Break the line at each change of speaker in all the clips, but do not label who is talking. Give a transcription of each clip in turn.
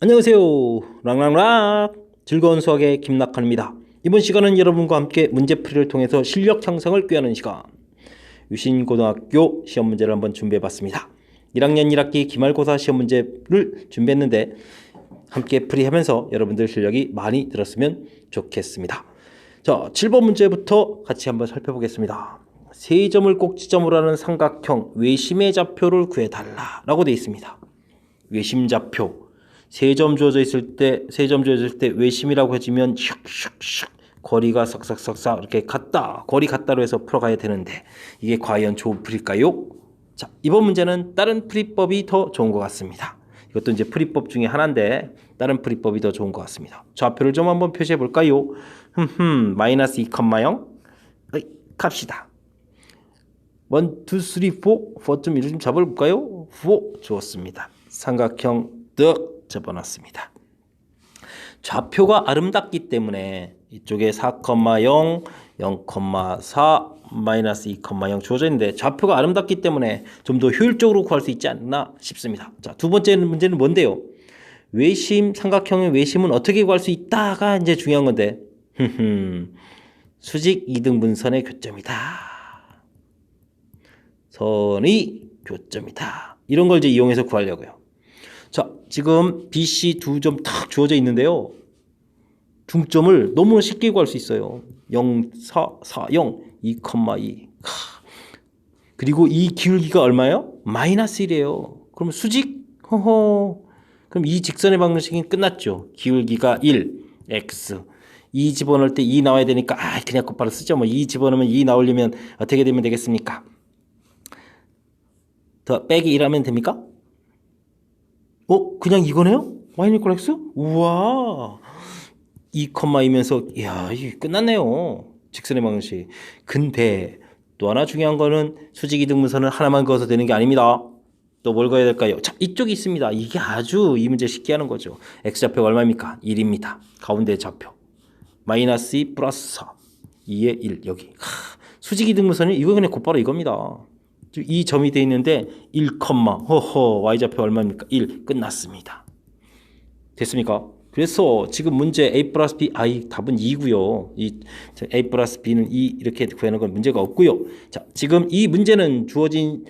안녕하세요. 랑랑랑 즐거운 수학의 김낙환입니다. 이번 시간은 여러분과 함께 문제풀이를 통해서 실력 향상을 꾀하는 시간, 유신고등학교 시험 문제를 한번 준비해봤습니다. 1학년 1학기 기말고사 시험 문제를 준비했는데 함께 풀이하면서 여러분들 실력이 많이 늘었으면 좋겠습니다. 자, 7번 문제부터 같이 한번 살펴보겠습니다. 세 점을 꼭지점으로 하는 삼각형 외심의 좌표를 구해달라 라고 되어 있습니다. 외심 좌표, 세 점 주어져 있을 때, 외심이라고 해주면 슉슉슉 거리가 싹싹싹싹 이렇게 같다, 거리 같다로 해서 풀어가야 되는데 이게 과연 좋은 풀일까요? 자, 이번 문제는 다른 풀이법이 더 좋은 것 같습니다. 이것도 이제 풀이법 중에 하나인데 다른 풀이법이 더 좋은 것 같습니다. 좌표를 좀 한번 표시해 볼까요? 마이너스 2,0 갑시다. 1, 2, 3, 4, 4점 좀 잡아볼까요? 4 좋습니다. 삼각형 득 접어놨습니다. 좌표가 아름답기 때문에 이쪽에 4,0, 0,4, 마이너스 2,0 주어져 있는데 좌표가 아름답기 때문에 좀 더 효율적으로 구할 수 있지 않나 싶습니다. 자, 두 번째 문제는 뭔데요? 외심, 삼각형의 외심은 어떻게 구할 수 있다가 이제 중요한 건데 수직 이등분선의 교점이다. 선의 교점이다. 이런 걸 이제 이용해서 구하려고요. 자, 지금 BC 두 점 탁 주어져 있는데요. 중점을 너무 쉽게 구할 수 있어요. 0, 4, 4, 0, 2,2. 그리고 이 기울기가 얼마예요? 마이너스 1이에요. 그럼 수직? 그럼 이 직선의 방정식이 끝났죠. 기울기가 1, x. 2 집어넣을 때 2 나와야 되니까 그냥 곧바로 쓰죠. 뭐 2 집어넣으면 2 나오려면 어떻게 되면 되겠습니까? 더 빼기 1 하면 됩니까? 그냥 이거네요? y 이퀄 x? 우와, 2,2면서 이야, 이게 끝났네요. 직선의 방정식. 근데 또 하나 중요한 거는 수직 이등분선은 하나만 그어서 되는 게 아닙니다. 또 뭘 그어야 될까요? 자, 이쪽이 있습니다. 이게 아주 이 문제 쉽게 하는 거죠. x좌표가 얼마입니까? 1입니다. 가운데 좌표 마이너스 2 플러스 4, 2에 1 여기. 수직 이등분선은 이거 그냥 곧바로 이겁니다. 이 점이 되어 있는데 1, y좌표 얼마입니까? 1 끝났습니다. 됐습니까? 그래서 지금 문제 a 플러스 b, 답은 2고요. 이 a 플러스 b는 2 이렇게 구하는 건 문제가 없고요. 자, 지금 이 문제는 주어진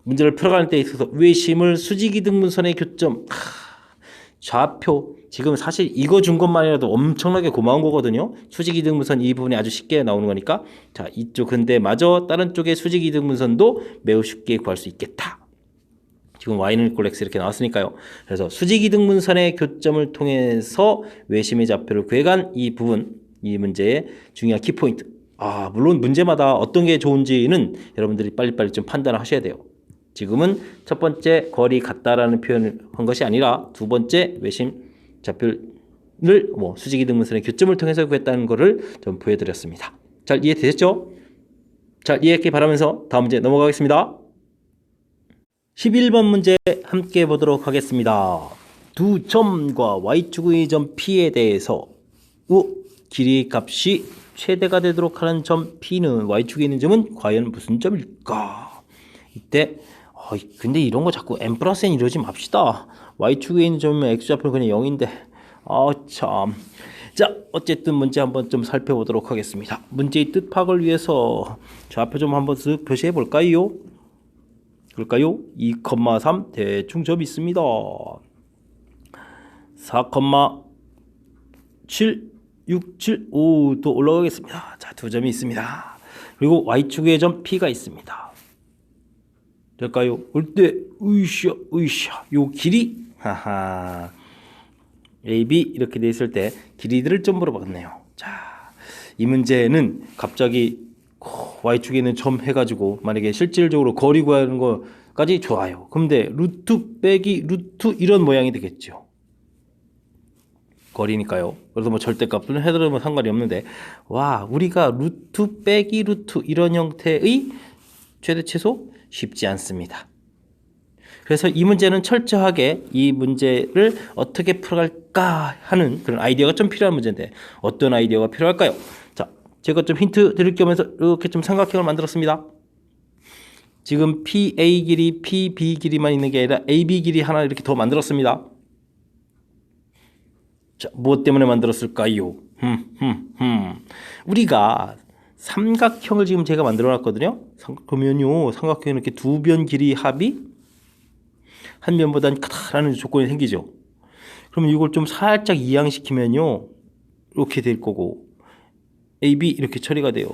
문제를 풀어가는 데 있어서 외심을 수직이등분선의 교점, 좌표, 지금 사실 이거 준 것만이라도 엄청나게 고마운 거거든요. 수직이등분선 이 부분이 아주 쉽게 나오는 거니까. 자, 이쪽 근데 마저 다른 쪽의 수직이등분선도 매우 쉽게 구할 수 있겠다. 지금 y는 이퀄 x 이렇게 나왔으니까요. 그래서 수직이등분선의 교점을 통해서 외심의 좌표를 구해간 이 부분, 이 문제의 중요한 키포인트. 물론 문제마다 어떤 게 좋은지는 여러분들이 빨리빨리 좀 판단을 하셔야 돼요. 지금은 첫 번째 거리 같다라는 표현을 한 것이 아니라 두 번째 외심 좌표를 수직이등분선의 교점을 통해서 구했다는 것을 좀 보여드렸습니다. 잘 이해되셨죠? 잘 이해했길 바라면서 다음 문제 넘어가겠습니다. 11번 문제 함께 보도록 하겠습니다. 두 점과 y축의 점 P에 대해서 길이 값이 최대가 되도록 하는 점 P는 y축에 있는 점은 과연 무슨 점일까? 이때 근데 이런 거 자꾸 n 플러스 n 이러지 맙시다. y축에 있는 점이면 x좌표는 그냥 0인데 참. 자, 어쨌든 문제 한번 좀 살펴보도록 하겠습니다. 문제의 뜻 파악을 위해서 좌표 좀 한번 쓱 표시해 볼까요? 그럴까요? 2,3 대충 점 있습니다. 4,767 또 올라가겠습니다. 자, 두 점이 있습니다. 그리고 y축의 점 P가 있습니다. 될까요? 올 때 으쌰 요 길이 AB 이렇게 돼 있을 때 길이들을 좀 물어봤네요. 자, 이 문제는 갑자기 y축에 있는 점 해가지고 만약에 실질적으로 거리 구하는 거까지 좋아요. 근데 루트 빼기 루트 이런 모양이 되겠죠. 거리니까요. 그래서 뭐 절대값은 해도 상관이 없는데 우리가 루트 빼기 루트 이런 형태의 최대 최소 쉽지 않습니다. 그래서 이 문제는 철저하게 이 문제를 어떻게 풀어갈까 하는 그런 아이디어가 좀 필요한 문제인데 어떤 아이디어가 필요할까요? 자, 제가 좀 힌트 드릴 겸해서 이렇게 좀 삼각형을 만들었습니다. 지금 PA 길이, PB 길이만 있는 게 아니라 AB 길이 하나 이렇게 더 만들었습니다. 자, 무엇 때문에 만들었을까요? 우리가 삼각형을 지금 제가 만들어 놨거든요. 그러면요, 삼각형은 이렇게 두 변 길이 합이 한 변보다는 크다라는 조건이 생기죠. 그러면 이걸 좀 살짝 이항시키면요, 이렇게 될 거고, AB 이렇게 처리가 돼요.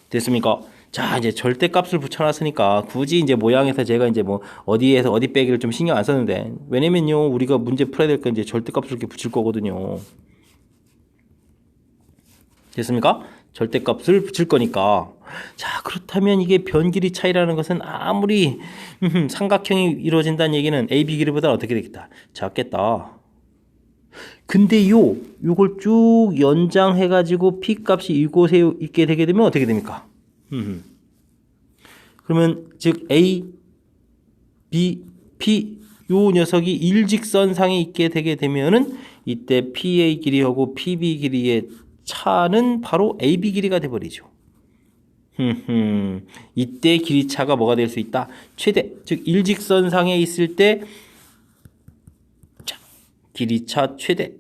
됐습니까? 자, 이제 절대값을 붙여놨으니까 굳이 이제 모양에서 제가 이제 뭐 어디에서 어디 빼기를 좀 신경 안 썼는데, 왜냐면요, 우리가 문제 풀어야 될 건 이제 절대값을 이렇게 붙일 거거든요. 됐습니까? 절대값을 붙일 거니까. 자, 그렇다면 이게 변 길이 차이라는 것은 아무리 삼각형이 이루어진다는 얘기는 AB 길이보다 어떻게 되겠다? 작겠다. 근데 요걸 쭉 연장해가지고 P 값이 이곳에 있게 되게 되면 어떻게 됩니까? 그러면 즉 A, B, P 요 녀석이 일직선상에 있게 되게 되면은 이때 PA 길이하고 PB 길이의 차는 바로 AB 길이가 돼버리죠. 이때 길이차가 뭐가 될 수 있다? 최대, 즉 일직선상에 있을 때 자, 길이차 최대.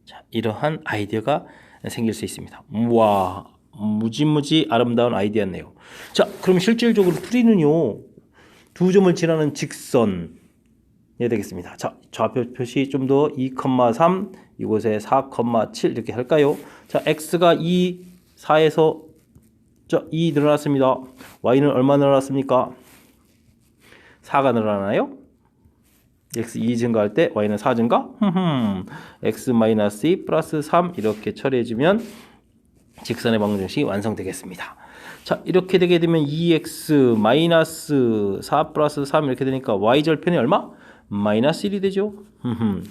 자, 이러한 아이디어가 생길 수 있습니다. 와, 무지무지 아름다운 아이디어였네요. 자, 그럼 실질적으로 풀이는요, 두 점을 지나는 직선 해야 되겠습니다. 자, 좌표 표시 좀 더 2,3 이곳에 4,7 이렇게 할까요? 자, x가 2, 4에서 2 늘어났습니다. y는 얼마 늘어났습니까? 4가 늘어나나요? x 2 증가할 때 y는 4 증가? x-2 플러스 3 이렇게 처리해주면 직선의 방정식이 완성되겠습니다. 자, 이렇게 되게 되면 2x 마이너스 4 플러스 3 이렇게 되니까 y절편이 얼마? 마이너스 1이 되죠.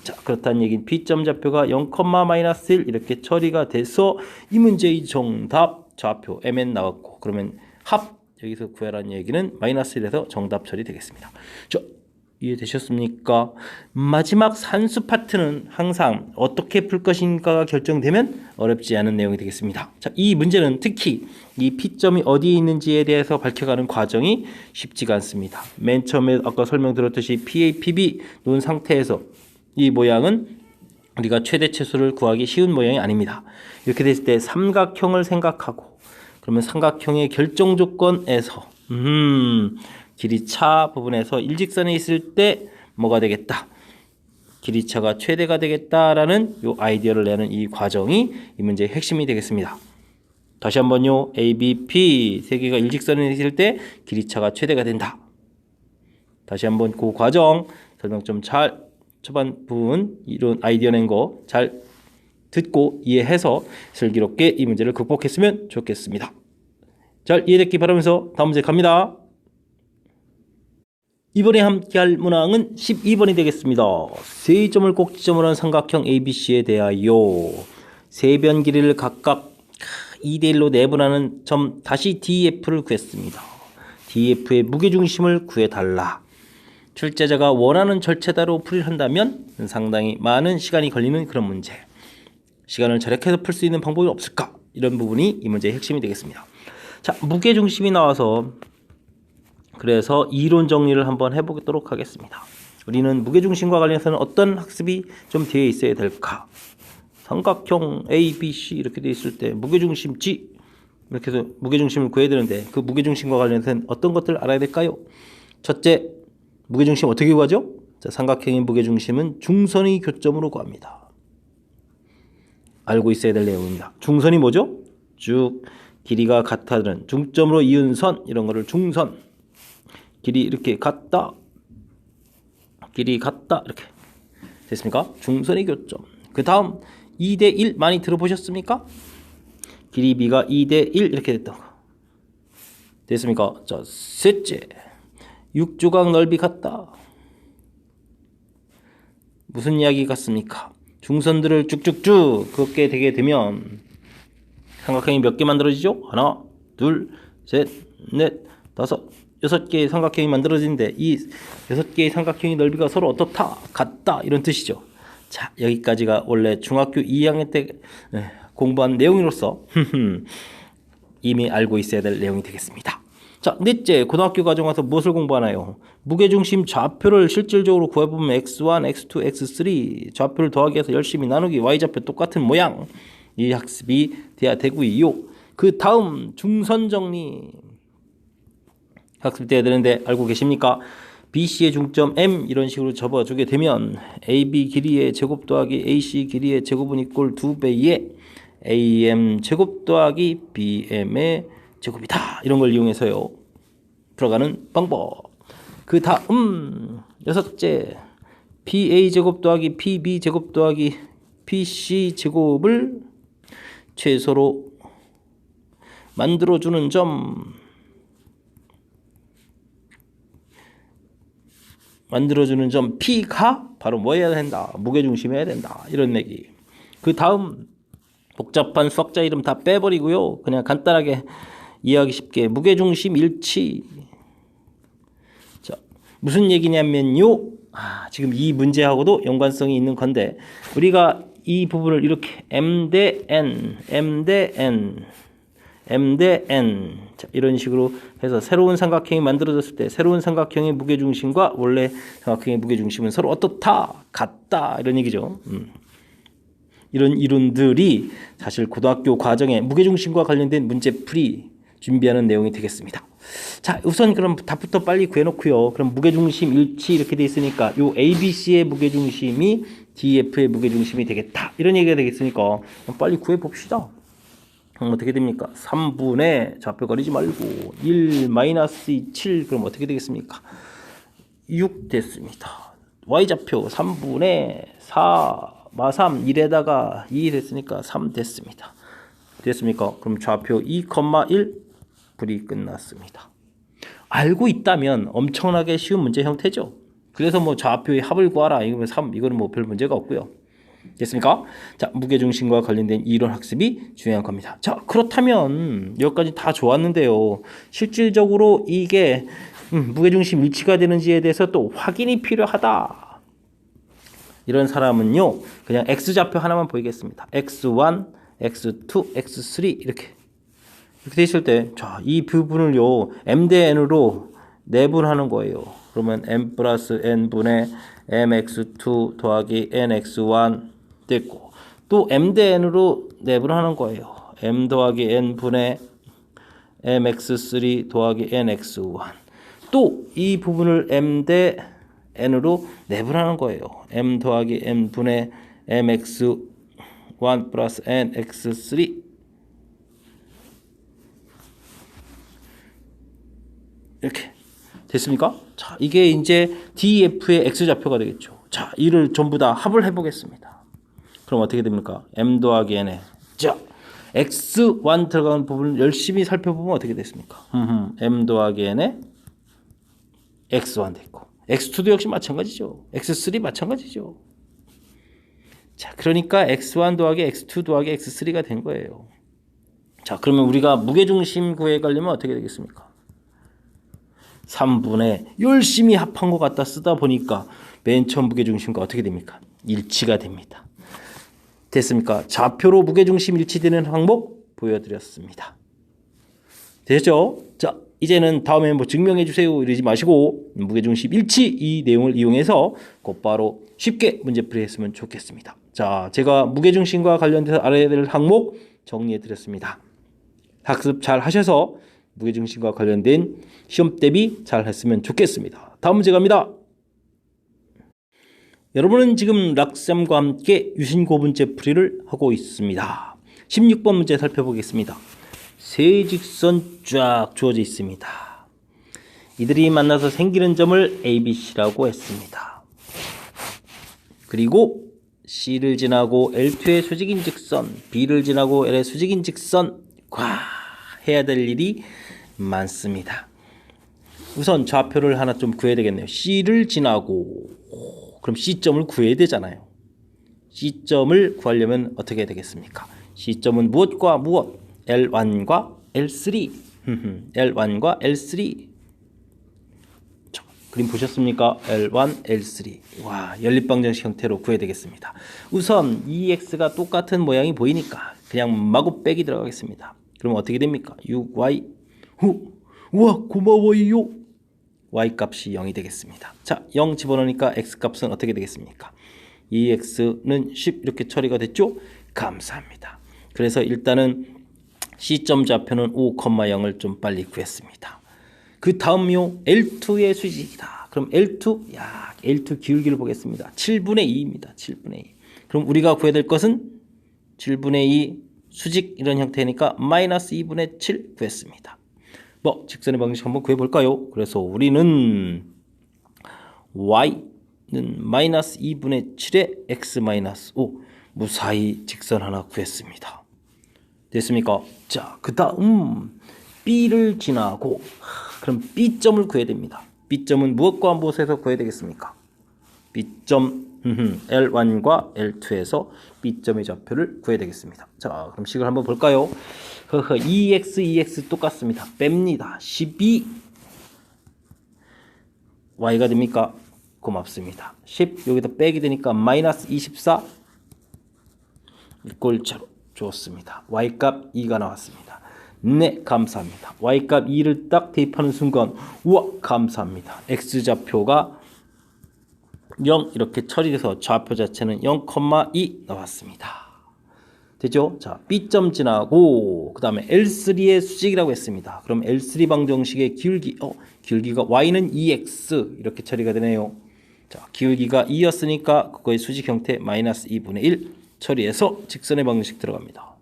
자, 그렇다는 얘기는 P점 좌표가 0, 마이너스 1 이렇게 처리가 돼서 이 문제의 정답 좌표 mn 나왔고, 그러면 합 여기서 구하라는 얘기는 마이너스 1에서 정답 처리 되겠습니다. 자, 이해되셨습니까? 마지막 산수 파트는 항상 어떻게 풀 것인가가 결정되면 어렵지 않은 내용이 되겠습니다. 자, 이 문제는 특히 이 P점이 어디에 있는지에 대해서 밝혀가는 과정이 쉽지가 않습니다. 맨 처음에 아까 설명드렸듯이 PA, PB 놓은 상태에서 이 모양은 우리가 최대치수를 구하기 쉬운 모양이 아닙니다. 이렇게 됐을 때 삼각형을 생각하고, 그러면 삼각형의 결정 조건에서 길이차 부분에서 일직선에 있을 때 뭐가 되겠다? 길이차가 최대가 되겠다라는 요 아이디어를 내는 이 과정이 이 문제의 핵심이 되겠습니다. 다시 한번요. A, B, P 세 개가 일직선에 있을 때 길이차가 최대가 된다. 다시 한번 그 과정 설명 좀 잘 초반 부분 이런 아이디어 낸 거 잘 듣고 이해해서 슬기롭게 이 문제를 극복했으면 좋겠습니다. 잘 이해됐기 바라면서 다음 문제 갑니다. 이번에 함께할 문항은 12번이 되겠습니다. 세 점을 꼭지점으로 한 삼각형 ABC에 대하여 세 변 길이를 각각 2대1로 내분하는 점 다시 DF를 구했습니다. DF의 무게중심을 구해달라. 출제자가 원하는 절차대로 풀이를 한다면 상당히 많은 시간이 걸리는 그런 문제. 시간을 절약해서 풀 수 있는 방법이 없을까? 이런 부분이 이 문제의 핵심이 되겠습니다. 자, 무게중심이 나와서 그래서 이론 정리를 한번 해보도록 하겠습니다. 우리는 무게중심과 관련해서는 어떤 학습이 좀 되어 있어야 될까? 삼각형 A, B, C 이렇게 되어 있을 때 무게중심 G 이렇게 해서 무게중심을 구해야 되는데 그 무게중심과 관련해서는 어떤 것들을 알아야 될까요? 첫째, 무게중심 어떻게 구하죠? 자, 삼각형의 무게중심은 중선의 교점으로 구합니다. 알고 있어야 될 내용입니다. 중선이 뭐죠? 쭉 길이가 같다는 중점으로 이은 선 이런 거를 중선. 길이 이렇게 같다, 길이 같다 이렇게 됐습니까? 중선의 교점. 그 다음 2대1 많이 들어보셨습니까? 길이 B가 2대1 이렇게 됐던 거 됐습니까? 자, 셋째 6조각 넓이 같다. 무슨 이야기 같습니까? 중선들을 쭉쭉쭉 긋게 되게 되면 삼각형이 몇 개 만들어지죠? 하나, 둘, 셋, 넷, 다섯, 6개의 삼각형이 만들어지는데 이 6개의 삼각형의 넓이가 서로 어떻다? 같다? 이런 뜻이죠. 자, 여기까지가 원래 중학교 2학년 때 공부한 내용으로서 이미 알고 있어야 될 내용이 되겠습니다. 자, 넷째, 고등학교 과정 와서 무엇을 공부하나요? 무게중심 좌표를 실질적으로 구해보면 x1, x2, x3 좌표를 더하기 해서 열심히 나누기 y좌표 똑같은 모양. 이 학습이 돼야 되고요. 그 다음 중선 정리 학습돼야 되는데 알고 계십니까? BC의 중점 M 이런 식으로 접어주게 되면 AB 길이의 제곱 더하기 AC 길이의 제곱은 이꼴 2배의 AM 제곱 더하기 BM의 제곱이다. 이런 걸 이용해서요. 들어가는 방법. 그 다음 여섯째, PA 제곱 더하기 PB 제곱 더하기 PC 제곱을 최소로 만들어주는 점. 만들어주는 점 P가 바로 뭐 해야 된다? 무게중심 해야 된다. 이런 얘기. 그 다음 복잡한 수학자 이름 다 빼버리고요. 그냥 간단하게 이해하기 쉽게 무게중심 일치. 자, 무슨 얘기냐면요. 지금 이 문제하고도 연관성이 있는 건데 우리가 이 부분을 이렇게 M 대 N, M 대 N, M 대 N 자, 이런 식으로 해서 새로운 삼각형이 만들어졌을 때 새로운 삼각형의 무게중심과 원래 삼각형의 무게중심은 서로 어떻다? 같다. 이런 얘기죠. 이런 이론들이 사실 고등학교 과정에 무게중심과 관련된 문제풀이 준비하는 내용이 되겠습니다. 자, 우선 그럼 답부터 빨리 구해놓고요. 그럼 무게중심 일치 이렇게 돼 있으니까 요 ABC의 무게중심이 DF의 무게중심이 되겠다. 이런 얘기가 되겠으니까 빨리 구해봅시다. 어떻게 됩니까? 3분의 좌표 가리지 말고 1-7 그럼 어떻게 되겠습니까? 6 됐습니다. Y좌표 3분의 4-3 1에다가 2 됐으니까 3 됐습니다. 됐습니까? 그럼 좌표 2,1 불이 끝났습니다. 알고 있다면 엄청나게 쉬운 문제 형태죠. 그래서 뭐 좌표의 합을 구하라 이거는 3 이거는 뭐 별 문제가 없고요. 됐습니까? 자, 무게중심과 관련된 이론 학습이 중요한 겁니다. 자, 그렇다면 여기까지 다 좋았는데요. 실질적으로 이게 무게중심 일치가 되는지에 대해서 또 확인이 필요하다. 이런 사람은요. 그냥 X좌표 하나만 보이겠습니다. X1, X2, X3 이렇게 돼 있을 때 자, 이 부분을요. M 대 N으로 내분하는 거예요. 그러면 M 플러스 N분의 MX2 더하기 NX1 됐고 또 M 대 N으로 내분하는 거예요. M 더하기 N분의 MX3 더하기 NX1 또 이 부분을 M 대 N으로 내분하는 거예요. M 더하기 N분의 MX1 플러스 NX3 이렇게 됐습니까? 자, 이게 이제 DF의 X좌표가 되겠죠. 자, 이를 전부 다 합을 해보겠습니다. 그럼 어떻게 됩니까? M 더하기 N에 자, X1 들어가는 부분을 열심히 살펴보면 어떻게 됐습니까? M 더하기 N에 X1 됐고 X2도 역시 마찬가지죠. X3 마찬가지죠. 자, 그러니까 X1 더하기 X2 더하기 X3가 된 거예요. 자, 그러면 우리가 무게중심 구해가려면 어떻게 되겠습니까? 3분의 열심히 합한 것 갖다 쓰다 보니까 맨 처음 무게중심과 어떻게 됩니까? 일치가 됩니다. 됐습니까? 좌표로 무게중심 일치되는 항목 보여드렸습니다. 됐죠? 자, 이제는 다음에 뭐 증명해 주세요 이러지 마시고 무게중심 일치 이 내용을 이용해서 곧바로 쉽게 문제풀이 했으면 좋겠습니다. 자, 제가 무게중심과 관련돼서 알아야 될 항목 정리해 드렸습니다. 학습 잘 하셔서 무게중심과 관련된 시험 대비 잘 했으면 좋겠습니다. 다음 문제 갑니다. 여러분은 지금 락쌤과 함께 유신고분제 풀이를 하고 있습니다. 16번 문제 살펴보겠습니다. 세 직선 쫙 주어져 있습니다. 이들이 만나서 생기는 점을 ABC라고 했습니다. 그리고 C를 지나고 L2의 수직인 직선, B를 지나고 L의 수직인 직선 해야 될 일이 많습니다. 우선 좌표를 하나 좀 구해야 되겠네요. C를 지나고 그럼 C점을 구해야 되잖아요. C점을 구하려면 어떻게 되겠습니까? C점은 무엇과 무엇? L1과 L3 L1과 L3 그림 보셨습니까? L1, L3 와, 연립방정식 형태로 구해야 되겠습니다. 우선 EX가 똑같은 모양이 보이니까 그냥 마구 빼기 들어가겠습니다. 그럼 어떻게 됩니까? 6Y 후 우와 고마워요. y 값이 0이 되겠습니다. 자, 0 집어넣으니까 x 값은 어떻게 되겠습니까? 2x는 10 이렇게 처리가 됐죠? 감사합니다. 그래서 일단은 C점 좌표는 5,0을 좀 빨리 구했습니다. 그 다음요 L2의 수직이다. 그럼 L2, L2 기울기를 보겠습니다. 7분의 2입니다. 7분의 2. 그럼 우리가 구해야 될 것은 7분의 2 수직 이런 형태니까 마이너스 2분의 7 구했습니다. 뭐 직선의 방식 한번 구해볼까요? 그래서 우리는 y는 마이너스 2분의 7에 x 마이너스 5 무사히 직선 하나 구했습니다. 됐습니까? 자, 그 다음 B를 지나고 그럼 B점을 구해야 됩니다. B점은 무엇과 무엇에서 구해야 되겠습니까? B점 L1과 L2에서 B점의 좌표를 구해야 되겠습니다. 자, 그럼 식을 한번 볼까요? 2x 똑같습니다. 뺍니다. 12 y가 됩니까? 고맙습니다. 10 여기다 빼게 되니까 마이너스 24 골자로 좋습니다. y값 2가 나왔습니다. 네, 감사합니다. y값 2를 딱 대입하는 순간 우와 감사합니다. x좌표가 0 이렇게 처리돼서 좌표 자체는 0,2 나왔습니다. 되죠? 자, B점 지나고 그 다음에 L3의 수직이라고 했습니다. 그럼 L3 방정식의 기울기가 y는 2x 이렇게 처리가 되네요. 자, 기울기가 2였으니까 그거의 수직 형태 마이너스 2분의 1 처리해서 직선의 방정식 들어갑니다.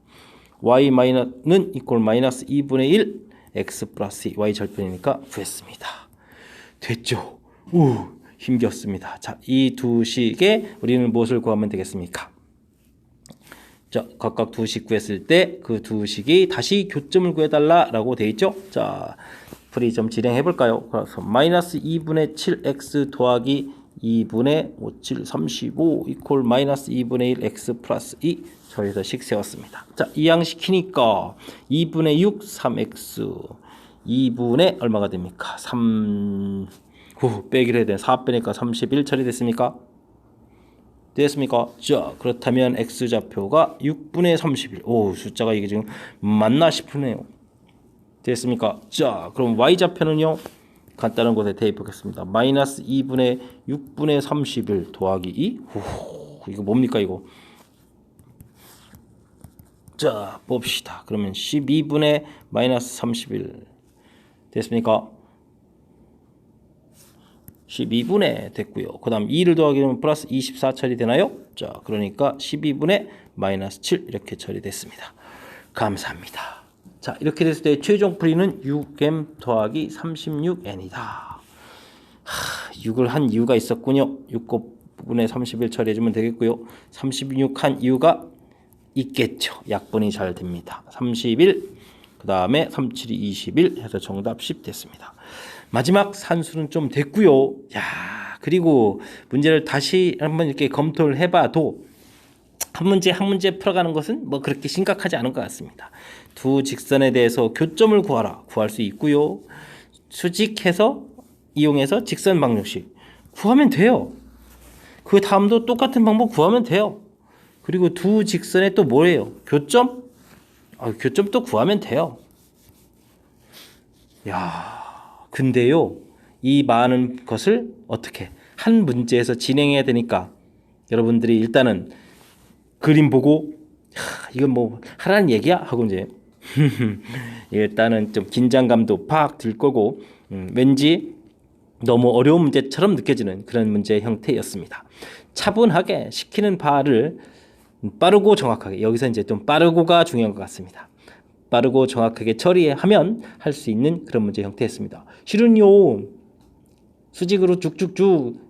y 마이너는 이꼴 마이너스 2분의 1 x 플러스 2 y 절편이니까 구했습니다. 됐죠? 우 힘겼습니다. 자, 이 두 식에 우리는 무엇을 구하면 되겠습니까? 자, 각각 두 식 구했을 때 그 두 식이 다시 교점을 구해달라라고 되어 있죠? 자, 풀이 좀 진행해 볼까요? 그래서 마이너스 2분의 7x 더하기 2분의 5, 7, 35 이퀄 마이너스 2분의 1 x 플러스 2 저희서 식 세웠습니다. 자, 이항시키니까 2분의 6, 3x 2분의 얼마가 됩니까? 3 빼기를 해야 돼. 4 빼니까 31 처리됐습니까? 됐습니까? 자, 그렇다면 x좌표가 6분의 31. 오, 숫자가 이게 지금 맞나 싶으네요. 됐습니까? 자, 그럼 y좌표는요? 간단한 곳에 대입하겠습니다. 마이너스 2분의 6분의 31 더하기 2. 오, 이거 뭡니까 이거? 자, 봅시다. 그러면 12분의 마이너스 31 됐습니까? 12분의 됐고요. 그 다음 2를 더하게 되면 플러스 24 처리되나요? 자, 그러니까 12분의 마이너스 7 이렇게 처리됐습니다. 감사합니다. 자, 이렇게 됐을 때 최종 풀이는 6m 더하기 36n이다. 6을 한 이유가 있었군요. 6곱분의 31 처리해주면 되겠고요. 36 한 이유가 있겠죠. 약분이 잘 됩니다. 31, 그 다음에 37이 21 해서 정답 10 됐습니다. 마지막 산수는 좀 됐고요. 야, 그리고 문제를 다시 한번 이렇게 검토를 해봐도 한 문제 풀어가는 것은 뭐 그렇게 심각하지 않은 것 같습니다. 두 직선에 대해서 교점을 구할 수 있고요. 수직해서 이용해서 직선 방정식 구하면 돼요. 그 다음도 똑같은 방법 구하면 돼요. 그리고 두 직선에 또 뭐예요? 교점? 교점 또 구하면 돼요. 야, 근데요, 이 많은 것을 어떻게 한 문제에서 진행해야 되니까 여러분들이 일단은 그림 보고 이건 뭐 하라는 얘기야 하고 이제 일단은 좀 긴장감도 팍 들 거고 왠지 너무 어려운 문제처럼 느껴지는 그런 문제 형태였습니다. 차분하게 시키는 바를 빠르고 정확하게, 여기서 이제 좀 빠르고가 중요한 것 같습니다. 빠르고 정확하게 처리하면 할 수 있는 그런 문제 형태였습니다. 실은요, 수직으로 쭉쭉쭉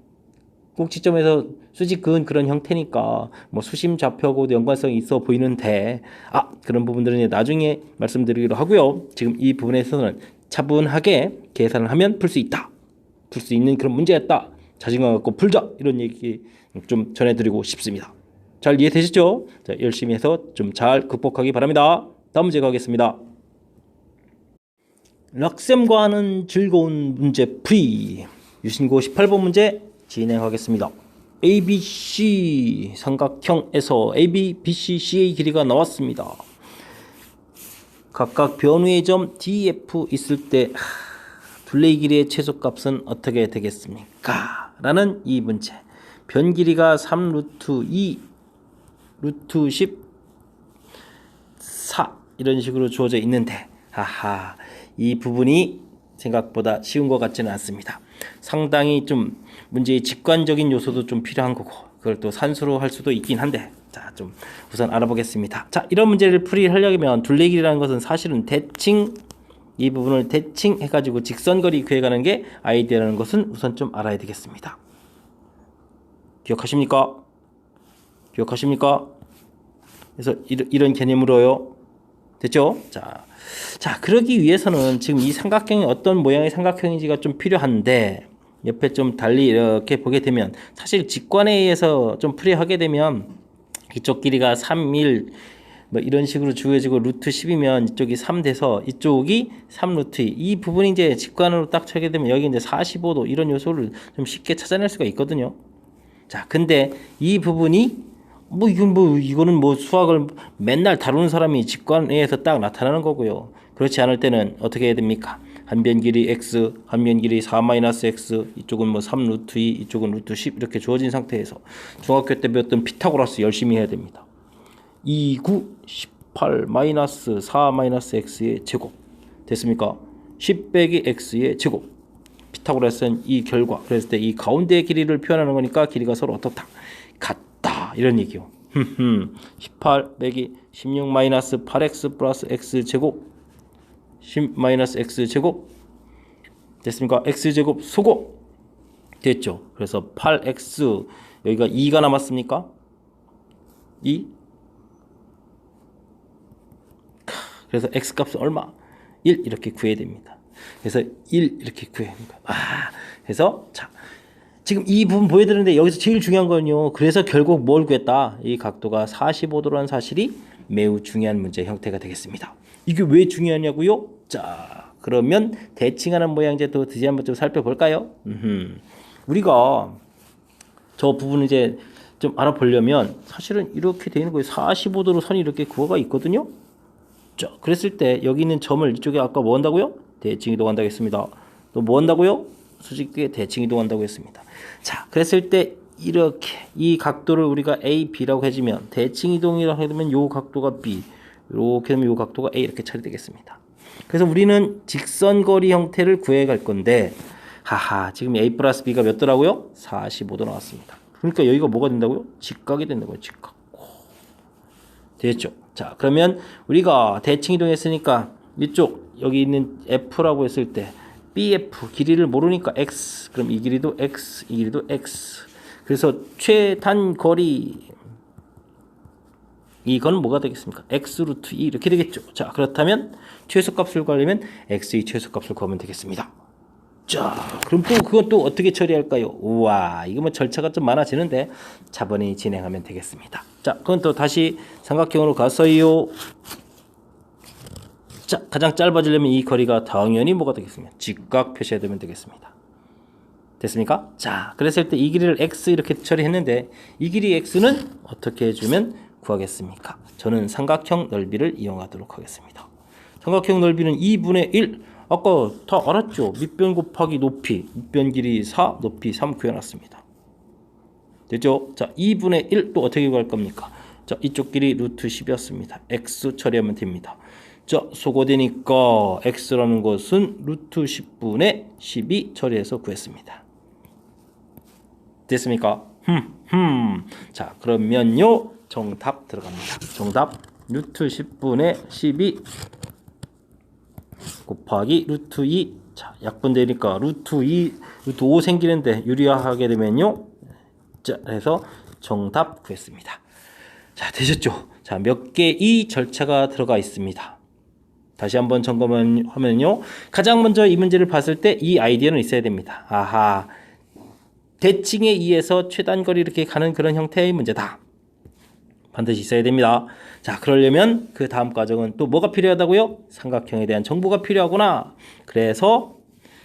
꼭지점에서 수직 그은 그런 형태니까 뭐 수심 좌표하고도 연관성이 있어 보이는데 그런 부분들은 이제 나중에 말씀드리기로 하고요. 지금 이 부분에서는 차분하게 계산을 하면 풀 수 있다. 풀 수 있는 그런 문제였다. 자신감 갖고 풀자. 이런 얘기 좀 전해드리고 싶습니다. 잘 이해되시죠? 자, 열심히 해서 좀 잘 극복하기 바랍니다. 다음 문제 가겠습니다. 락쌤과 하는 즐거운 문제 풀이 유신고 18번 문제 진행하겠습니다. ABC 삼각형에서 AB, BC, CA 길이가 나왔습니다. 각각 변우의 점 DF 있을 때 둘레 길이의 최소값은 어떻게 되겠습니까? 라는 이 문제. 변 길이가 3 루트 2 루트 14 이런 식으로 주어져 있는데 하하 이 부분이 생각보다 쉬운 것 같지는 않습니다. 상당히 좀 문제의 직관적인 요소도 좀 필요한 거고 그걸 또 산수로 할 수도 있긴 한데 자, 좀 우선 알아보겠습니다. 자, 이런 문제를 풀이하려면 둘레 길이라는 것은 사실은 대칭 이 부분을 대칭 해가지고 직선거리 구해가는 게 아이디어라는 것은 우선 좀 알아야 되겠습니다. 기억하십니까? 기억하십니까? 그래서 이런 개념으로요. 됐죠? 자, 그러기 위해서는 지금 이 삼각형이 어떤 모양의 삼각형인지가 좀 필요한데 옆에 좀 달리 이렇게 보게 되면 사실 직관에 의해서 좀 풀이하게 되면 이쪽 길이가 3, 1 뭐 이런 식으로 주어지고 루트 10이면 이쪽이 3 돼서 이쪽이 3 루트 2. 이 부분이 이제 직관으로 딱 쳐게 되면 여기 이제 45도 이런 요소를 좀 쉽게 찾아낼 수가 있거든요. 자, 근데 이 부분이 이거는 뭐 수학을 맨날 다루는 사람이 직관에서 딱 나타나는 거고요. 그렇지 않을 때는 어떻게 해야 됩니까? 한 변 길이 x, 한 변 길이 4-x, 이쪽은 뭐 3 루트 2, 이쪽은 루트 10 이렇게 주어진 상태에서 중학교 때 배웠던 피타고라스 열심히 해야 됩니다. 2, 9, 18 마이너스 4 마이너스 x의 제곱 됐습니까? 10 빼기 x의 제곱 피타고라스는 이 결과 그랬을 때 이 가운데의 길이를 표현하는 거니까 길이가 서로 어떻다? 같다 이런 얘기요. 18 빼기 16 마이너스 8x 플러스 x 제곱 10 마이너스 x 제곱 됐습니까? x 제곱 소곱 됐죠? 그래서 8x 여기가 2가 남았습니까? 2 그래서 x 값은 얼마? 1 이렇게 구해야 됩니다. 그래서 1 이렇게 구해야 됩니다. 그래서 자 지금 이 부분 보여드리는데 여기서 제일 중요한 건요. 그래서 결국 뭘 구했다? 이 각도가 45도라는 사실이 매우 중요한 문제 형태가 되겠습니다. 이게 왜 중요하냐고요? 자 그러면 대칭하는 모양제도 다시 한번 좀 살펴볼까요? 우리가 저 부분을 이제 좀 알아보려면 사실은 이렇게 되는 거예요. 45도로 선이 이렇게 그어가 있거든요. 자, 그랬을 때 여기 있는 점을 이쪽에 아까 뭐 한다고요? 대칭 이동한다고 했습니다. 또 뭐 한다고요? 수직에 대칭 이동한다고 했습니다. 자, 그랬을 때 이렇게 이 각도를 우리가 A, B라고 해주면 대칭 이동이라고 해두면 요 각도가 B, 이렇게 되면 요 각도가 A 이렇게 처리되겠습니다. 그래서 우리는 직선거리 형태를 구해갈 건데 하하 지금 A 플러스 B가 몇 도라고요? 45도 나왔습니다. 그러니까 여기가 뭐가 된다고요? 직각이 된다고요. 직각. 됐죠? 자 그러면 우리가 대칭 이동했으니까 이쪽 여기 있는 F라고 했을 때 BF 길이를 모르니까 X 그럼 이 길이도 X 이 길이도 X 그래서 최단 거리 이건 뭐가 되겠습니까? X 루트 2 이렇게 되겠죠. 자 그렇다면 최소값을 구하려면 X의 최소값을 구하면 되겠습니다. 자 그럼 또 그건 또 어떻게 처리할까요? 우와 이거 뭐 절차가 좀 많아지는데 차분히 진행하면 되겠습니다. 자 그건 또 다시 삼각형으로 가서요. 자 가장 짧아지려면 이 거리가 당연히 뭐가 되겠습니까? 직각 표시해야 되면 되겠습니다. 됐습니까? 자 그랬을 때 이 길이를 x 이렇게 처리했는데 이 길이 x는 어떻게 해주면 구하겠습니까? 저는 삼각형 넓이를 이용하도록 하겠습니다. 삼각형 넓이는 2분의 1 아까 다 알았죠? 밑변 곱하기 높이 밑변 길이 4 높이 3 구해놨습니다. 됐죠? 자 2분의 1 또 어떻게 구할 겁니까? 자 이쪽 길이 루트 10이었습니다. x 처리하면 됩니다. 자 소거되니까 x라는 것은 루트 10분의 12 처리해서 구했습니다. 됐습니까? 자 그러면요 정답 들어갑니다. 정답 루트 10분의 12 곱하기 루트 2 자 약분되니까 루트 2 루트 5 생기는데 유리화하게 되면요 자 해서 정답 구했습니다. 자 되셨죠? 자 몇 개의 절차가 들어가 있습니다. 다시 한번 점검하면요 가장 먼저 이 문제를 봤을 때 이 아이디어는 있어야 됩니다. 아하 대칭에 의해서 최단거리 이렇게 가는 그런 형태의 문제다. 반드시 있어야 됩니다. 자 그러려면 그 다음 과정은 또 뭐가 필요하다고요? 삼각형에 대한 정보가 필요하구나. 그래서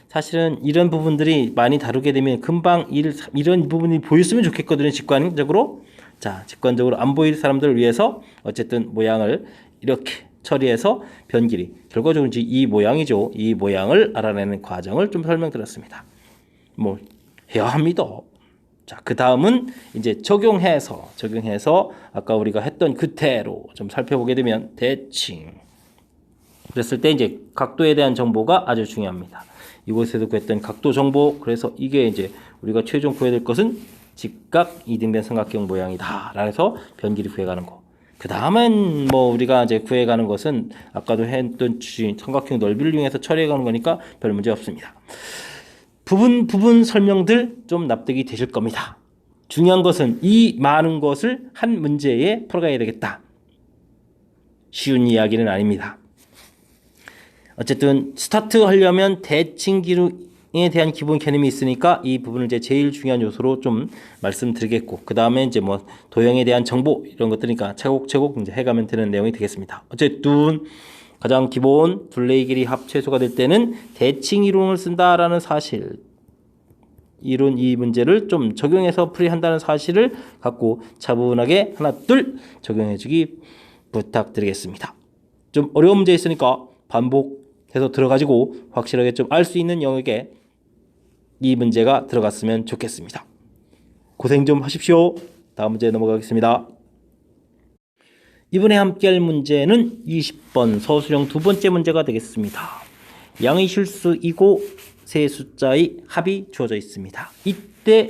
사실은 이런 부분들이 많이 다루게 되면 금방 이런 부분이 보였으면 좋겠거든요. 직관적으로. 자 직관적으로 안 보일 사람들을 위해서 어쨌든 모양을 이렇게 처리해서 변 길이, 결과적으로 이제 이 모양이죠. 이 모양을 알아내는 과정을 좀 설명드렸습니다. 뭐 해야 합니다. 자, 그 다음은 이제 적용해서 아까 우리가 했던 그대로 좀 살펴보게 되면 대칭. 그랬을 때 이제 각도에 대한 정보가 아주 중요합니다. 이곳에서 구했던 각도 정보, 그래서 이게 이제 우리가 최종 구해야 될 것은 직각 이등변 삼각형 모양이다. 라해서 변길이 구해가는 거. 그 다음엔 뭐 우리가 이제 구해가는 것은 아까도 했던 삼각형 넓이를 이용해서 처리해가는 거니까 별 문제 없습니다. 부분 설명들 좀 납득이 되실 겁니다. 중요한 것은 이 많은 것을 한 문제에 풀어가야 되겠다. 쉬운 이야기는 아닙니다. 어쨌든 스타트 하려면 대칭기에 대한 기본 개념이 있으니까 이 부분을 이제 제일 중요한 요소로 좀 말씀드리겠고, 그 다음에 이제 뭐 도형에 대한 정보 이런 것들이니까 차곡차곡 이제 해가면 되는 내용이 되겠습니다. 어쨌든 가장 기본 둘레의 길이 합 최소가 될 때는 대칭 이론을 쓴다라는 사실, 이론 이 문제를 좀 적용해서 풀이한다는 사실을 갖고 차분하게 하나 둘 적용해주기 부탁드리겠습니다. 좀 어려운 문제 있으니까 반복해서 들어가지고 확실하게 좀 알 수 있는 영역에 이 문제가 들어갔으면 좋겠습니다. 고생 좀 하십시오. 다음 문제 넘어가겠습니다. 이번에 함께할 문제는 20번 서술형 두 번째 문제가 되겠습니다. 양의 실수이고 세 숫자의 합이 주어져 있습니다. 이때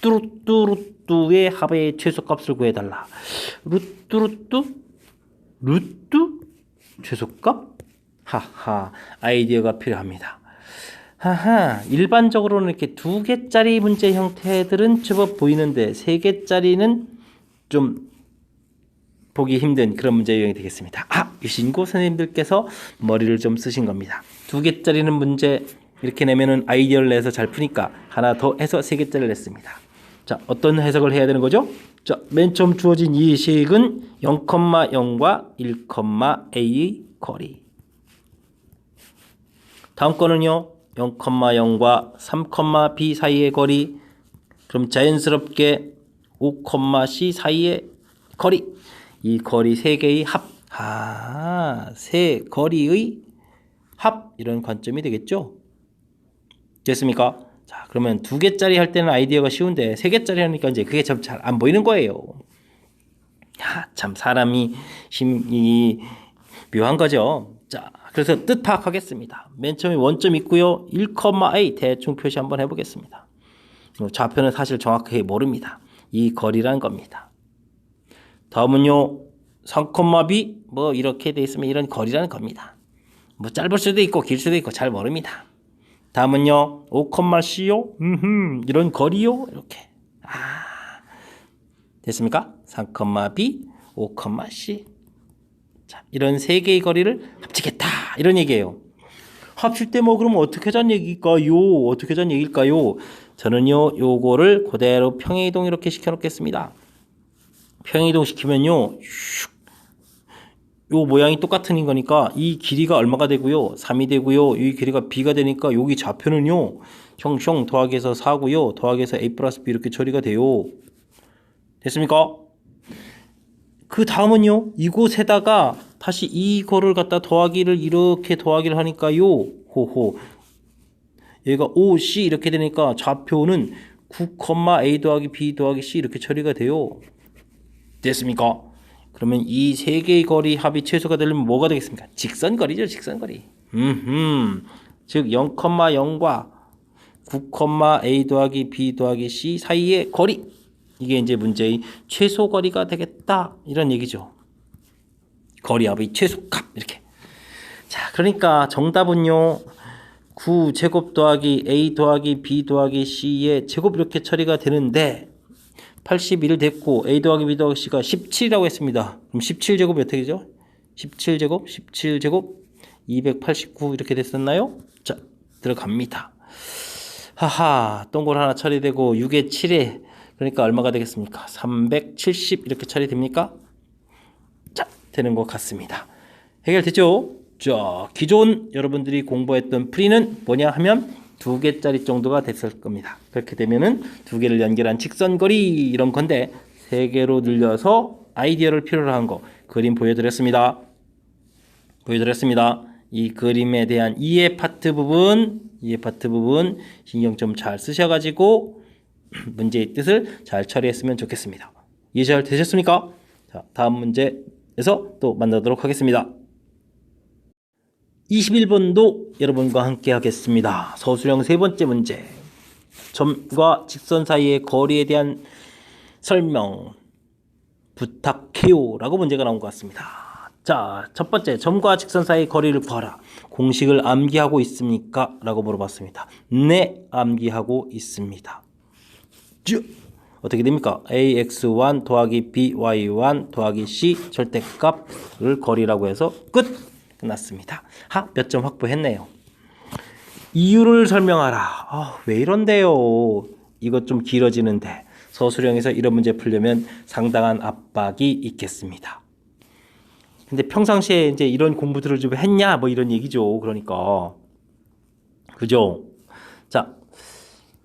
루뚜의 합의 최소값을 구해달라. 루뚜 최소값? 하하, 아이디어가 필요합니다. 하하, 일반적으로는 이렇게 2개짜리 문제 형태들은 제법 보이는데 3개짜리는 좀 보기 힘든 그런 문제 유형이 되겠습니다. 유신고 선생님들께서 머리를 좀 쓰신 겁니다. 2개짜리는 문제 이렇게 내면은 아이디어를 내서 잘 푸니까 하나 더 해서 3개짜리를 냈습니다. 자, 어떤 해석을 해야 되는 거죠? 자, 맨 처음 주어진 이 식은 0,0과 1,a의 거리. 다음 거는요, 0,0과 3,b 사이의 거리. 그럼 자연스럽게 5,c 사이의 거리. 이 거리 3개의 합. 세 거리의 합. 이런 관점이 되겠죠? 됐습니까? 자, 그러면 2개짜리 할 때는 아이디어가 쉬운데 3개짜리 하니까 이제 그게 참 잘 안 보이는 거예요. 참 사람이 힘이 묘한 거죠. 자, 그래서 뜻 파악하겠습니다. 맨 처음에 원점 있고요. 1,a 대충 표시 한번 해보겠습니다. 좌표는 사실 정확하게 모릅니다. 이 거리란 겁니다. 다음은요, 3,b 뭐 이렇게 돼 있으면 이런 거리라는 겁니다. 뭐 짧을 수도 있고 길 수도 있고 잘 모릅니다. 다음은요, 5,c요? 이런 거리요? 이렇게. 됐습니까? 3,b, 5,c. 자, 이런 3개의 거리를 합치겠다. 이런 얘기예요. 합칠 때 뭐 그럼 어떻게 하자는 얘기일까요? 어떻게 하자는 얘기일까요? 저는요, 요거를 그대로 평행이동 이렇게 시켜놓겠습니다. 평행이동 시키면요, 요 모양이 똑같은 거니까 이 길이가 얼마가 되고요? 3이 되고요. 이 길이가 b가 되니까 여기 좌표는요. 형 더하기해서 4고요. 더하기해서 a 플러스 b 이렇게 처리가 돼요. 됐습니까? 그 다음은요. 이곳에다가 다시 이거를 갖다 이렇게 더하기를 하니까요. 얘가 5c 이렇게 되니까 좌표는 9,a 더하기 b 더하기 c 이렇게 처리가 돼요. 됐습니까? 그러면 이 3개의 거리 합이 최소가 되려면 뭐가 되겠습니까? 직선거리죠, 직선거리. 즉 0,0과 9,a 더하기 b 더하기 c 사이의 거리. 이게 이제 문제의 최소거리가 되겠다. 이런 얘기죠. 거리 합의 최소값. 이렇게. 자, 그러니까 정답은요. 9제곱 더하기 a 더하기 b 더하기 c의 제곱 이렇게 처리가 되는데 81 됐고 a 더하기 b 더하기 c가 17이라고 했습니다. 그럼 17제곱이 어떻게 되죠? 17제곱 289 이렇게 됐었나요? 자, 들어갑니다. 하하, 동글 하나 처리되고 6에 7에 그러니까 얼마가 되겠습니까? 370 이렇게 처리됩니까? 자, 되는 것 같습니다. 해결됐죠? 자, 기존 여러분들이 공부했던 풀이는 뭐냐 하면 2개짜리 정도가 됐을 겁니다. 그렇게 되면은 2개를 연결한 직선거리 이런 건데 3개로 늘려서 아이디어를 필요로 한 거 그림 보여드렸습니다. 보여드렸습니다. 이 그림에 대한 이해 파트 부분 신경 좀 잘 쓰셔가지고 문제의 뜻을 잘 처리했으면 좋겠습니다. 이해 잘 되셨습니까? 자, 다음 문제에서 또 만나도록 하겠습니다. 21번도 여러분과 함께 하겠습니다. 서술형 세 번째 문제. 점과 직선 사이의 거리에 대한 설명 부탁해요 라고 문제가 나온 것 같습니다. 자, 첫 번째, 점과 직선 사이의 거리를 구하라. 공식을 암기하고 있습니까? 라고 물어봤습니다. 네, 암기하고 있습니다. 어떻게 됩니까? ax1 더하기 by1 더하기 c 절대값을 거리라고 해서 끝났습니다. 몇 점 확보했네요. 이유를 설명하라. 왜 이런데요? 이것 좀 길어지는데 서술형에서 이런 문제 풀려면 상당한 압박이 있겠습니다. 근데 평상시에 이제 이런 공부들을 좀 했냐? 뭐 이런 얘기죠. 그러니까. 그죠? 자,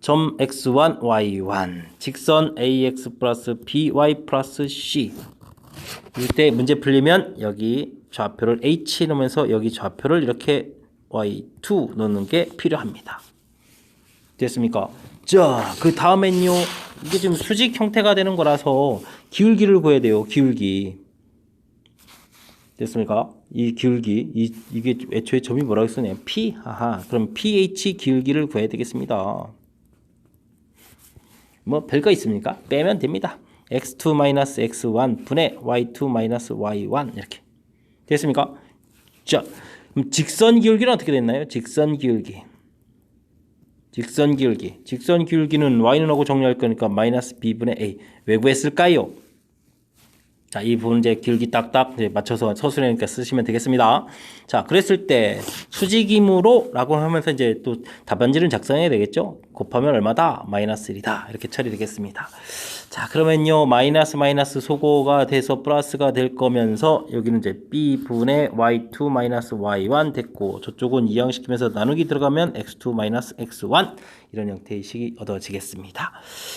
점 x1, y1, 직선 ax 플러스 by 플러스 c. 이때 문제 풀리면 여기 좌표를 h 넣으면서 여기 좌표를 이렇게 y2 넣는 게 필요합니다. 됐습니까? 자, 그 다음엔요. 이게 지금 수직 형태가 되는 거라서 기울기를 구해야 돼요. 기울기. 됐습니까? 이 기울기, 이게 애초에 점이 뭐라고 쓰냐? P, 그럼 pH 기울기를 구해야 되겠습니다. 뭐 별거 있습니까? 빼면 됩니다. x2-x1 분의 y2-y1 이렇게 됐습니까? 자, 그럼 직선 기울기는 어떻게 됐나요? 직선 기울기는 y는 하고 정리할 거니까 마이너스 b분의 a. 왜 구했을까요? 자, 이 부분 이제 기울기 딱딱 이제 맞춰서 서술형이니까 쓰시면 되겠습니다. 자, 그랬을 때 수직이므로 라고 하면서 이제 또 답안지를 작성해야 되겠죠? 곱하면 얼마다? 마이너스 1이다. 이렇게 처리되겠습니다. 자, 그러면요. 마이너스 소거가 돼서 플러스가 될 거면서 여기는 이제 b분의 y2-y1 됐고 저쪽은 이항시키면서 나누기 들어가면 x2-x1 이런 형태의 식이 얻어지겠습니다.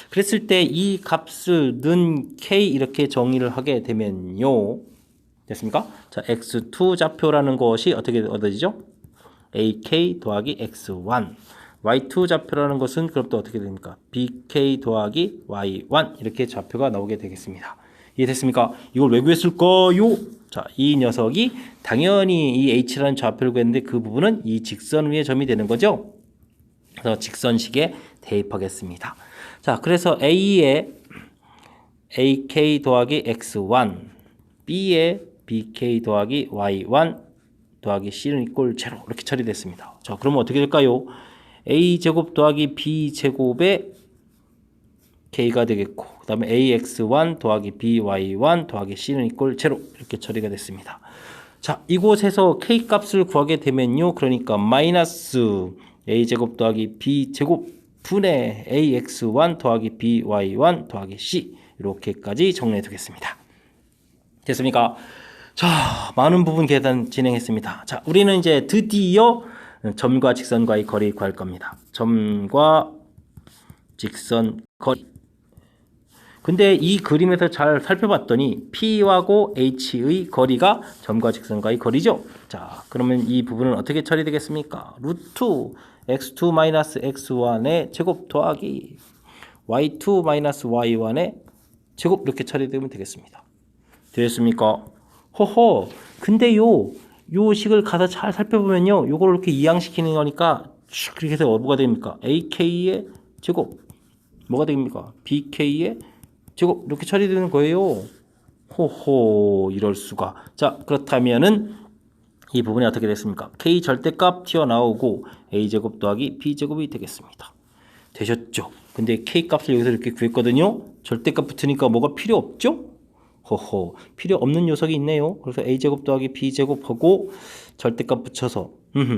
그랬을 때 이 값을 는 k 이렇게 정의를 하게 되면요. 됐습니까? 자, x2 좌표라는 것이 어떻게 얻어지죠? ak 더하기 x1. y2 좌표라는 것은 그럼 또 어떻게 됩니까? bk 더하기 y1 이렇게 좌표가 나오게 되겠습니다. 이해됐습니까? 이걸 왜 구했을까요? 자, 이 녀석이 당연히 이 h라는 좌표를 구했는데 그 부분은 이 직선 위의 점이 되는 거죠. 그래서 직선식에 대입하겠습니다. 자, 그래서 a에 ak 더하기 x1, b에 bk 더하기 y1 더하기 c는 이꼴 0 이렇게 처리됐습니다. 자, 그러면 어떻게 될까요? a제곱 더하기 b제곱에 k가 되겠고 그 다음에 ax1 더하기 by1 더하기 c는 이꼴 0 이렇게 처리가 됐습니다. 자, 이곳에서 k 값을 구하게 되면요. 그러니까 마이너스 a제곱 더하기 b제곱 분의 ax1 더하기 by1 더하기 c 이렇게까지 정리해 두겠습니다. 됐습니까? 자, 많은 부분 계산 진행했습니다. 자, 우리는 이제 드디어 점과 직선과의 거리 구할 겁니다. 점과 직선 거리. 근데 이 그림에서 잘 살펴봤더니 P하고 H의 거리가 점과 직선과의 거리죠. 자, 그러면 이 부분은 어떻게 처리되겠습니까? 루트 x2-x1의 제곱 더하기 y2-y1의 제곱 이렇게 처리되면 되겠습니다. 되겠습니까? 허허, 근데요. 요 식을 가서 잘 살펴보면요. 요거를 이렇게 이항시키는 거니까 그렇게 해서 뭐가 됩니까? ak의 제곱 뭐가 됩니까? bk의 제곱 이렇게 처리되는 거예요. 호호, 이럴 수가. 자, 그렇다면은 이 부분이 어떻게 됐습니까? k 절대값 튀어나오고 a제곱 더하기 b제곱이 되겠습니다. 되셨죠? 근데 k 값을 여기서 이렇게 구했거든요. 절대값 붙으니까 뭐가 필요 없죠? 허허, 필요 없는 녀석이 있네요. 그래서 a제곱 더하기 b제곱하고 절대값 붙여서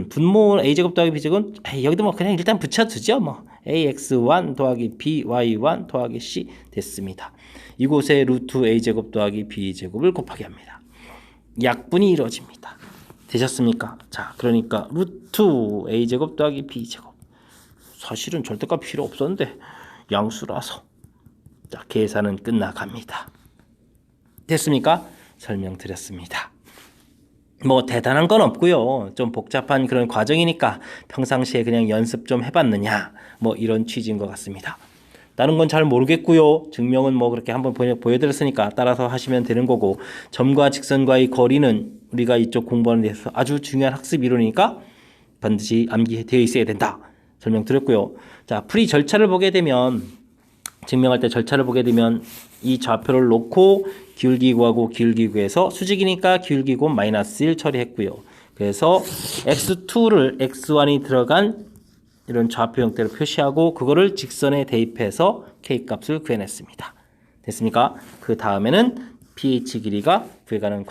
분모 a제곱 더하기 b제곱은 여기도 뭐 그냥 일단 붙여두죠. 뭐 ax1 더하기 by1 더하기 c 됐습니다. 이곳에 루트 a제곱 더하기 b제곱을 곱하게 합니다. 약분이 이루어집니다. 되셨습니까? 자, 그러니까 루트 a제곱 더하기 b제곱 사실은 절대값 필요 없었는데 양수라서 자, 계산은 끝나갑니다. 됐습니까? 설명드렸습니다. 뭐 대단한 건 없고요. 좀 복잡한 그런 과정이니까 평상시에 그냥 연습 좀 해봤느냐 뭐 이런 취지인 것 같습니다. 다른 건 잘 모르겠고요. 증명은 뭐 그렇게 한번 보여드렸으니까 따라서 하시면 되는 거고, 점과 직선과의 거리는 우리가 이쪽 공부하는 데서 아주 중요한 학습 이론이니까 반드시 암기되어 있어야 된다 설명드렸고요. 자, 풀이 절차를 보게 되면, 증명할 때 절차를 보게 되면 이 좌표를 놓고 기울기구하고 기울기구에서 수직이니까 기울기구 마이너스 1 처리했고요. 그래서 x2를 x1이 들어간 이런 좌표 형태로 표시하고 그거를 직선에 대입해서 K값을 구해냈습니다. 됐습니까? 그 다음에는 pH 길이가 구해가는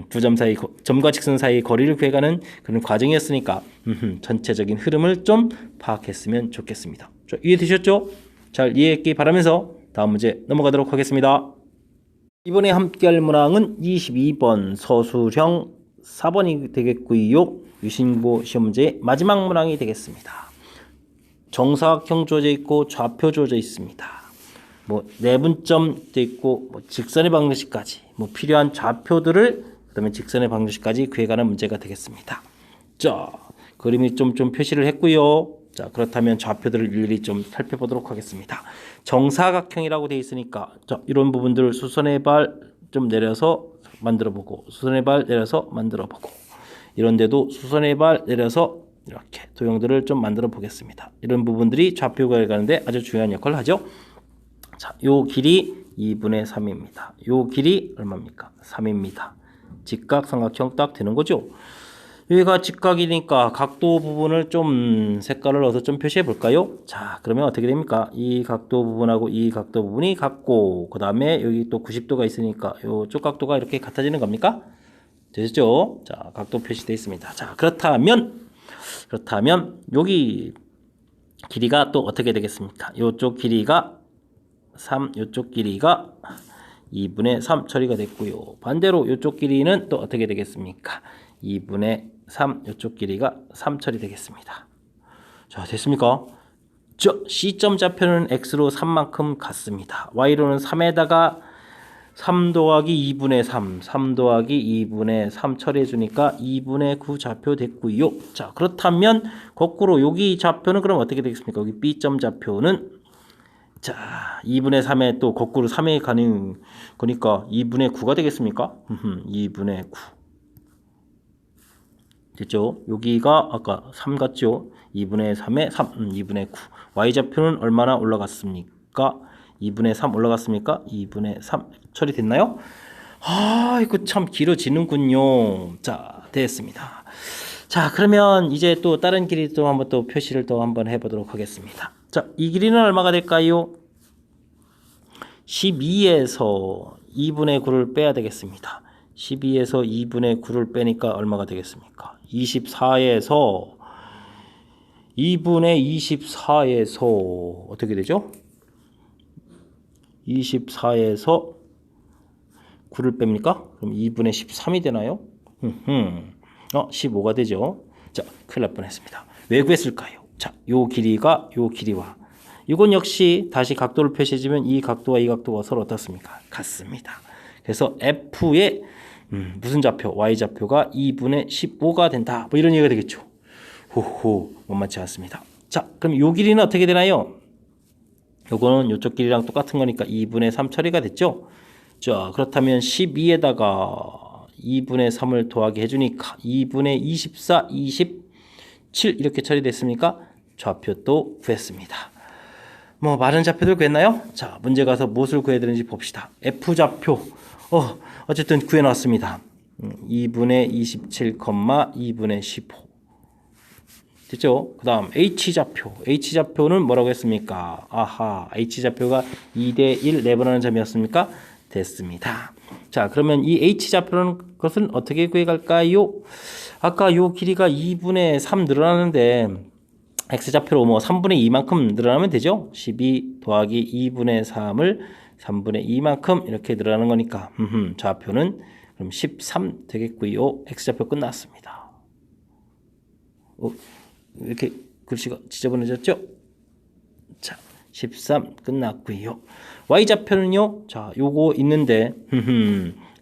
두 점 사이, 점과 직선 사이 거리를 구해가는 그런 과정이었으니까 전체적인 흐름을 좀 파악했으면 좋겠습니다. 이해되셨죠? 잘 이해했기 바라면서 다음 문제 넘어가도록 하겠습니다. 이번에 함께할 문항은 22번 서술형 4번이 되겠고요. 유심보 시험 문제의 마지막 문항이 되겠습니다. 정사각형 주어져 있고 좌표 주어져 있습니다. 뭐 내분점 돼 있고 뭐 직선의 방정식까지 뭐 필요한 좌표들을 그다음에 직선의 방정식까지 구해가는 문제가 되겠습니다. 자, 그림이 좀 표시를 했고요. 자, 그렇다면 좌표들을 일일이 좀 살펴보도록 하겠습니다. 정사각형이라고 되어 있으니까 자, 이런 부분들을 수선의 발 좀 내려서 만들어보고 수선의 발 내려서 만들어보고 이런 데도 수선의 발 내려서 이렇게 도형들을 좀 만들어 보겠습니다. 이런 부분들이 좌표가 가는데 아주 중요한 역할을 하죠. 자, 요 길이 2분의 3입니다. 요 길이 얼마입니까? 3입니다. 직각삼각형 딱 되는 거죠. 여기가 직각이니까 각도 부분을 좀 색깔을 넣어서 좀 표시해 볼까요? 자, 그러면 어떻게 됩니까? 이 각도 부분하고 이 각도 부분이 같고 그 다음에 여기 또 90도가 있으니까 이쪽 각도가 이렇게 같아지는 겁니까? 되셨죠? 자, 각도 표시되어 있습니다. 자, 그렇다면 여기 길이가 또 어떻게 되겠습니까? 이쪽 길이가 3, 이쪽 길이가 2분의 3 처리가 됐고요. 반대로 이쪽 길이는 또 어떻게 되겠습니까? 2분의 3, 이쪽 길이가 3 처리되겠습니다. 자, 됐습니까? C점 좌표는 X로 3만큼 같습니다. Y로는 3에다가 3 더하기 2분의 3, 3 더하기 2분의 3 처리해주니까 2분의 9 좌표 됐고요. 자, 그렇다면 거꾸로 여기 좌표는 그럼 어떻게 되겠습니까? 여기 B점 좌표는 자, 2분의 3에 또 거꾸로 3에 가는 거니까 2분의 9가 되겠습니까? 2분의 9. 됐죠? 여기가 아까 3 같죠? 2분의 3에 3, 2분의 9. Y좌표는 얼마나 올라갔습니까? 2분의 3 올라갔습니까? 2분의 3 처리됐나요? 아, 이거 참 길어지는군요. 자, 됐습니다. 자, 그러면 이제 또 다른 길이 또 한번 또 표시를 또 한번 해보도록 하겠습니다. 자, 이 길이는 얼마가 될까요? 12에서 2분의 9를 빼야 되겠습니다. 12에서 2분의 9를 빼니까 얼마가 되겠습니까? 24에서 2분의 24에서 어떻게 되죠? 24에서 9를 뺍니까? 그럼 2분의 13이 되나요? 15가 되죠. 자, 큰일 날 뻔했습니다. 왜 구했을까요? 자, 요 길이가 요 길이와 이건 역시 다시 각도를 표시해주면 이 각도와 이 각도가 서로 어떻습니까? 같습니다. 그래서 F의 무슨 좌표? Y좌표가 2분의 15가 된다. 뭐 이런 얘기가 되겠죠. 호호, 만만치 않습니다. 자, 그럼 요 길이는 어떻게 되나요? 요거는 요쪽 길이랑 똑같은 거니까 2분의 3 처리가 됐죠. 자, 그렇다면 12에다가 2분의 3을 더하기 해주니까 2분의 24, 27 이렇게 처리됐습니까? 좌표도 구했습니다. 뭐 많은 좌표들 구했나요? 자, 문제 가서 무엇을 구해야 되는지 봅시다. F좌표 어쨌든 구해놨습니다. 2분의 27, 2분의 15 됐죠? 그 다음 H좌표는 뭐라고 했습니까? 아하, H좌표가 2대 1 내분하는 점이었습니까? 됐습니다. 자, 그러면 이 H좌표라는 것은 어떻게 구해갈까요? 아까 요 길이가 2분의 3 늘어나는데 X좌표로 뭐 3분의 2만큼 늘어나면 되죠? 12 더하기 2분의 3을 3분의 2만큼 이렇게 늘어나는 거니까 좌표는 그럼 13 되겠고요. X좌표 끝났습니다. 이렇게 글씨가 지저분해졌죠? 자, 13 끝났고요. Y좌표는요. 자, 요거 있는데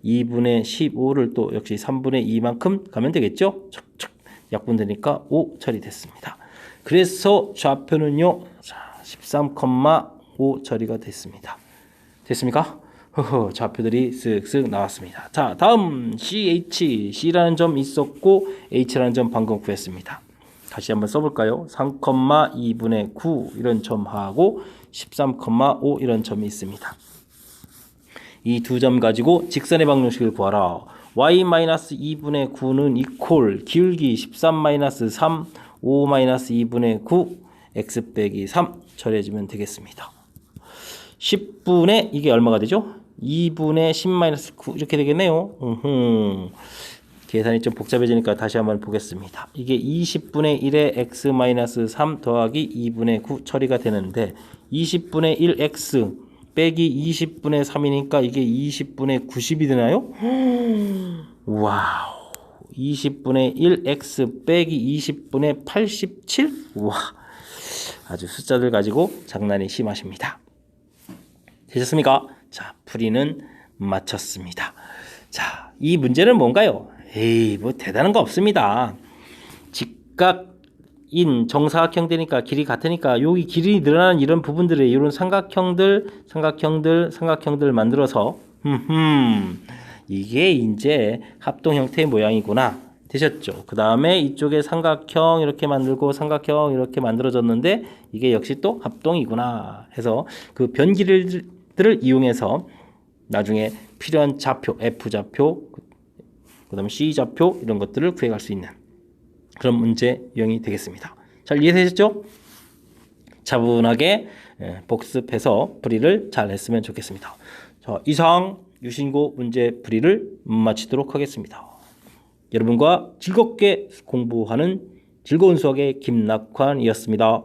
2분의 15를 또 역시 3분의 2만큼 가면 되겠죠? 척척 약분되니까 5 처리됐습니다. 그래서 좌표는요, 13,5 처리가 됐습니다. 됐습니까? 좌표들이 쓱쓱 나왔습니다. 자, 다음 CH, C라는 점 있었고 H라는 점 방금 구했습니다. 다시 한번 써볼까요? 3,2분의 9 이런 점하고 13,5 이런 점이 있습니다. 이 두 점 가지고 직선의 방정식을 구하라. y-2분의 9는 이퀄 기울기 13-3 5-2분의 9 x 빼기 3 처리해주면 되겠습니다. 10분의 이게 얼마가 되죠? 2분의 10-9 이렇게 되겠네요. 계산이 좀 복잡해지니까 다시 한번 보겠습니다. 이게 20분의 1에 x-3 더하기 2분의 9 처리가 되는데 20분의 1x 빼기 20분의 3이니까 이게 20분의 90이 되나요? 와우. 20분의 1x 빼기 20분의 87? 와, 아주 숫자들 가지고 장난이 심하십니다. 되셨습니까? 자, 풀이는 마쳤습니다. 자, 이 문제는 뭔가요? 에이, 뭐 대단한 거 없습니다. 직각인 정사각형 되니까 길이 같으니까 여기 길이 늘어나는 이런 부분들에 이런 삼각형들 만들어서 이게 이제 합동 형태의 모양이구나. 되셨죠? 그 다음에 이쪽에 삼각형 이렇게 만들고 삼각형 이렇게 만들어졌는데 이게 역시 또 합동이구나 해서 그 변기들을 이용해서 나중에 필요한 좌표, F좌표, 그 다음에 C좌표 이런 것들을 구해갈 수 있는 그런 문제 유형이 되겠습니다. 잘 이해되셨죠? 차분하게 복습해서 풀이를 잘 했으면 좋겠습니다. 자, 이상 유신고 문제 풀이를 마치도록 하겠습니다. 여러분과 즐겁게 공부하는 즐거운 수학의 김낙환이었습니다.